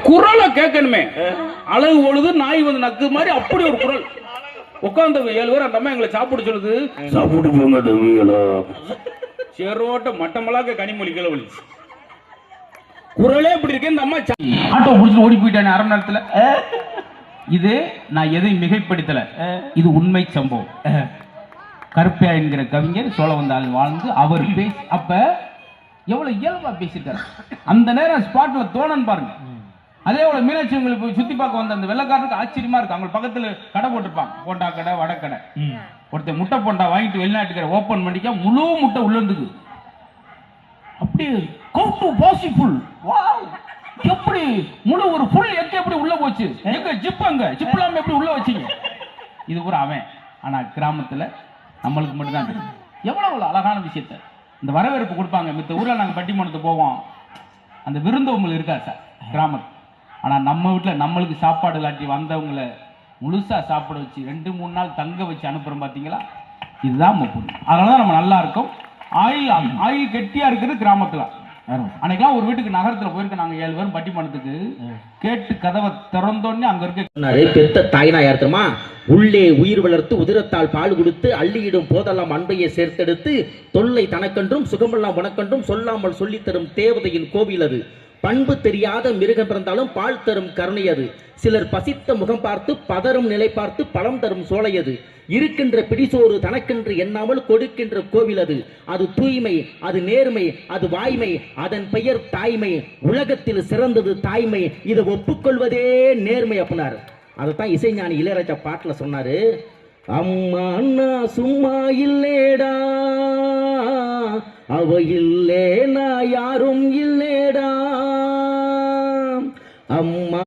குரலை கேட்கணுமே, அழகு பொழுது நாய் வந்து நக்கு மாதிரி அப்படி ஒரு குரல். உட்காந்து 7 பேர் அந்த அம்மா எங்களை சாப்பிட சொல்லுது. சாப்பிட்டு போங்க தம்பிகளா. சேரோட்ட மட்டமலாக்க கனிமொழி கிளவழி குரலே இப்படி இருக்கு. இந்த அம்மா ஆட்டோ பிடிச்சி ஓடி போயிட்டானே அரை நேரத்துல. இது நான் எதையும் மிகைப்படுத்தல, இது உண்மை சம்பவம். கருப்பையா என்கிற கவிஞர் சோழவந்தாள் வாழ்ந்து அவர் பேசி அப்ப எவ்வளவு இயல்பா பேசிட்டாரு. அந்த நேரம் ஸ்பாட்ல தோணன் பாருங்க. அதே போல மீனாட்சி உங்களுக்கு போய் சுத்தி பார்க்க வந்த அந்த வெள்ளக்காரனுக்கு ஆச்சரியமா இருக்கு. அவங்க பக்கத்துல கடை போட்டிருப்பாங்க, போண்டா கடை வடக்கடை. ஒருத்தர் முட்டை போண்டா வாங்கிட்டு வெளிநாட்டுக்கிற ஓபன் பண்ணிக்க முழு முட்டை உள்ள இருந்துக்கு. அப்படி கவு டு பாசிபிள், வாவ், எப்படி முழு ஒரு ஃபுல் எக் எப்படி உள்ள போச்சு, எங்க ஜிப் அங்க ஜிப் இல்லாம எப்படி உள்ள வச்சீங்க. இது ஒரு அவன். ஆனா கிராமத்துல நம்மளுக்கு மட்டும்தான் தெரியும் எவ்வளவு அழகான விஷயத்த இந்த வரவேற்பு கொடுப்பாங்க. மித்த ஊரில் நாங்கள் பட்டிமன்றத்துக்கு போவோம், அந்த விருந்தவங்க இருக்கா சார் கிராமத்து. ஆனால் நம்ம வீட்டில் நம்மளுக்கு சாப்பாடு இல்லாட்டி வந்தவங்களை முழுசாக சாப்பிட வச்சு 2-3 நாள் தங்க வச்சு அனுப்புகிறோம் பார்த்தீங்களா, இதுதான் முக்கியம். அதனால தான் நம்ம நல்லா இருக்கோம். ஆயில் கெட்டியாக இருக்குது கிராமத்தில். அன்னைக்கெல்லாம் ஒரு வீட்டுக்கு நகரத்தில் போயிருக்க நாங்கள் 7 பேரும் பட்டிமன்றத்துக்கு கேட்டு கதவை திறந்தோடனே அங்கே இருக்க பெத்த தாய்னா யார் தெரியுமா? உள்ளே உயிர் வளர்த்து உதிரத்தால் பால் கொடுத்து அள்ளியிடும் போதெல்லாம் அன்பையை சேர்த்தெடுத்து தொல்லை தனக்கென்றும் சுகமெல்லாம் உனக்கென்றும் சொல்லாமல் சொல்லித்தரும் தேவதையின் கோவில் அது. பண்பு தெரியாத மிருகம் பிறந்தாலும் பால் தரும் கருணை அது. சிலர் பசித்த முகம் பார்த்து பதறும் நிலை பார்த்து பழம் தரும் சோலை அது. இருக்கின்ற பிடிசோறு தனக்கென்று எண்ணாமல் கொடுக்கின்ற கோவில் அது. அது தூய்மை, அது நேர்மை, அது வாய்மை, அதன் பெயர் தாய்மை. உலகத்தில் சிறந்தது தாய்மை, இதை ஒப்புக்கொள்வதே நேர்மை அப்படின்னாரு. அதைத்தான் இசைஞானி இளையராஜா பாட்டுல சொன்னாரு. அம்மா அண்ணா சும்மா இல்லேடா, அவ இல்லேனா யாரும் இல்லேடா. அம்மா